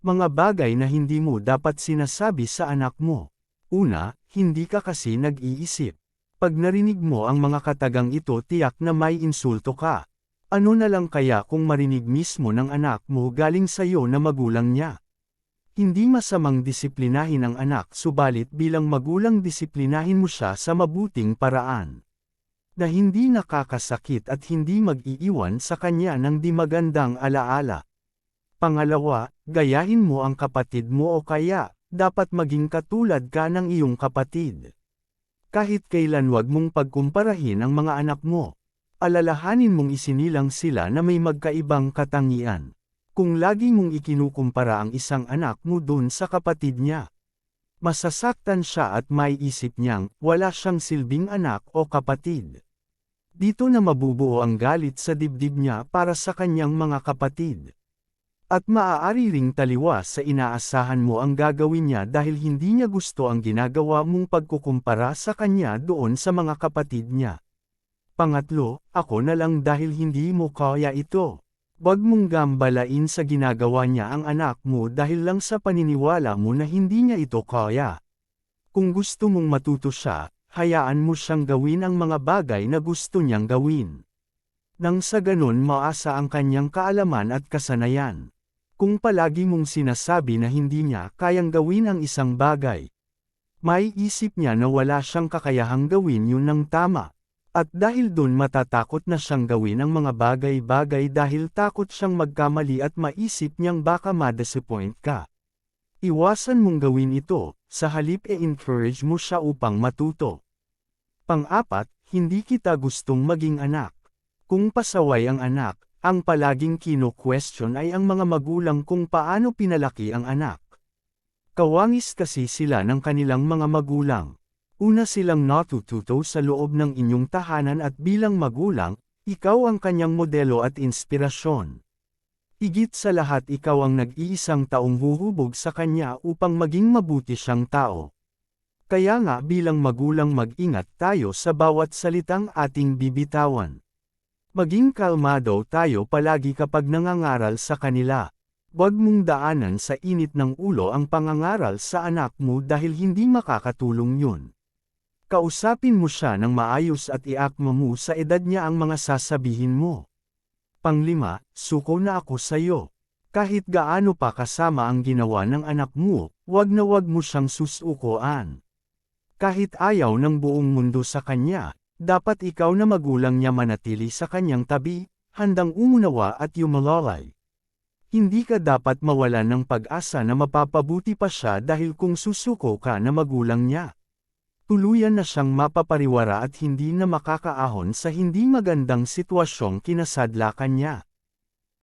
Mga bagay na hindi mo dapat sinasabi sa anak mo. Una, hindi ka kasi nag-iisip. Pag narinig mo ang mga katagang ito tiyak na may insulto ka. Ano na lang kaya kung marinig mismo ng anak mo galing sa'yo na magulang niya? Hindi masamang disiplinahin ang anak subalit bilang magulang disiplinahin mo siya sa mabuting paraan. Na hindi nakakasakit at hindi mag-iiwan sa kanya ng di magandang alaala. Pangalawa, gayahin mo ang kapatid mo o kaya, dapat maging katulad ka ng iyong kapatid. Kahit kailan wag mong pagkumparahin ang mga anak mo. Alalahanin mong isinilang sila na may magkaibang katangian. Kung lagi mong ikinukumpara ang isang anak mo dun sa kapatid niya, masasaktan siya at may isip niyang wala siyang silbing anak o kapatid. Dito na mabubuo ang galit sa dibdib niya para sa kanyang mga kapatid. At maaari ring taliwas sa inaasahan mo ang gagawin niya dahil hindi niya gusto ang ginagawa mong pagkukumpara sa kanya doon sa mga kapatid niya. Pangatlo, ako na lang dahil hindi mo kaya ito. Wag mong gambalain sa ginagawa niya ang anak mo dahil lang sa paniniwala mo na hindi niya ito kaya. Kung gusto mong matuto siya, hayaan mo siyang gawin ang mga bagay na gusto niyang gawin. Nang sa ganun maasa ang kanyang kaalaman at kasanayan. Kung palagi mong sinasabi na hindi niya kayang gawin ang isang bagay, may isip niya na wala siyang kakayahang gawin yun ng tama. At dahil dun matatakot na siyang gawin ang mga bagay-bagay dahil takot siyang magkamali at maisip niyang baka ma-disappoint ka. Iwasan mong gawin ito, sa halip encourage mo siya upang matuto. Pang-apat, hindi kita gustong maging anak. Kung pasaway ang anak, ang palaging kino-question ay ang mga magulang kung paano pinalaki ang anak. Kawangis kasi sila ng kanilang mga magulang. Una silang natututo sa loob ng inyong tahanan at bilang magulang, ikaw ang kanyang modelo at inspirasyon. Higit sa lahat ikaw ang nag-iisang taong huhubog sa kanya upang maging mabuti siyang tao. Kaya nga bilang magulang mag-ingat tayo sa bawat salitang ating bibitawan. Maging kalmado tayo palagi kapag nangangaral sa kanila. Huwag mong daanan sa init ng ulo ang pangangaral sa anak mo dahil hindi makakatulong yun. Kausapin mo siya ng maayos at iakma mo sa edad niya ang mga sasabihin mo. Panglima, suko na ako sa'yo. Kahit gaano pa kasama ang ginawa ng anak mo, wag na wag mo siyang susukoan. Kahit ayaw ng buong mundo sa kanya, dapat ikaw na magulang niya manatili sa kanyang tabi, handang umunawa at yumalalay. Hindi ka dapat mawalan ng pag-asa na mapapabuti pa siya dahil kung susuko ka na magulang niya. Tuluyan na siyang mapapariwara at hindi na makakaahon sa hindi magandang sitwasyong kinasadlakan niya.